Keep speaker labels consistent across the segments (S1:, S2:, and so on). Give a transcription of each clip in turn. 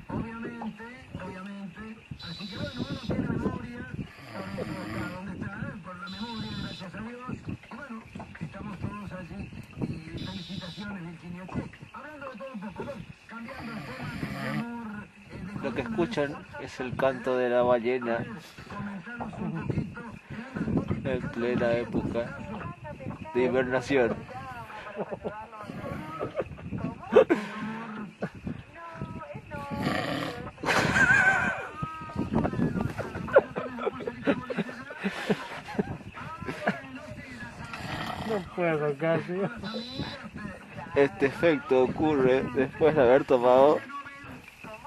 S1: obviamente. Así que bueno, uno tiene memoria, por eso está donde está, por la memoria, gracias a Dios. Y bueno, estamos todos allí. Y felicitaciones, Virginia. Hablando de todo un poco, cambiando el tema de amor.
S2: Lo que escuchan es el canto de la ballena en plena época de hibernación.
S3: No puedo casi.
S2: Este efecto ocurre después de haber tomado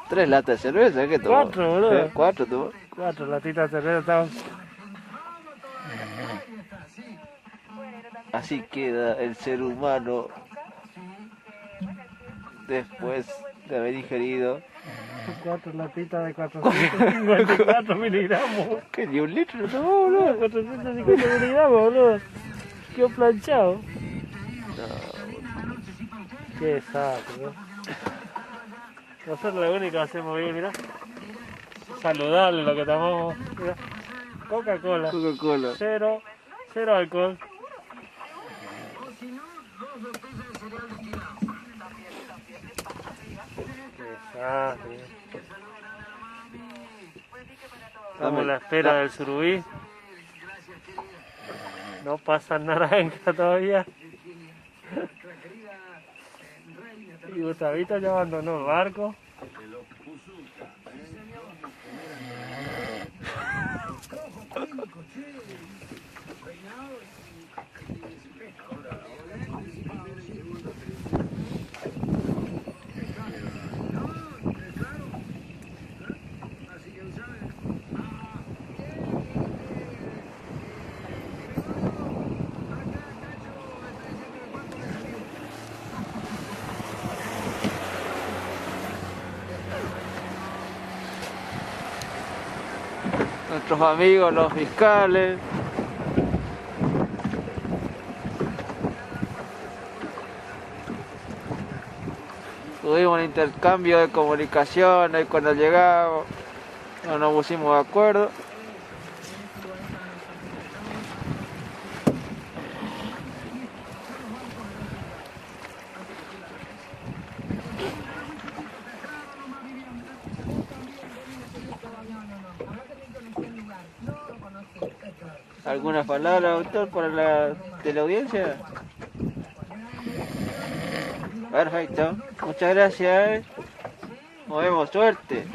S2: 3 latas de cerveza. ¿Qué tomó?
S3: 4, boludo.
S2: 4 tomó.
S3: 4 latitas de cerveza estamos.
S2: Así queda el ser humano después de haber ingerido
S3: 4 latitas de 454 miligramos.
S2: que ni un litro no tomó, boludo.
S3: 450 miligramos, boludo. Quedó planchado. Qué desastre, ¿no? Nosotros lo único que hacemos bien, mirá. Saludable lo que tomamos. Mirá. Coca-Cola.
S2: Coca-Cola.
S3: Cero alcohol. Qué desastre. Estamos a la espera del surubí. No pasa naranja todavía. Y Gustavito ya abandonó el barco.
S2: Nuestros amigos, los fiscales. Tuvimos un intercambio de comunicaciones cuando llegamos. No nos pusimos de acuerdo. ¿Alguna palabra, doctor, para la teleaudiencia? Perfecto. Muchas gracias. Nos vemos. Suerte.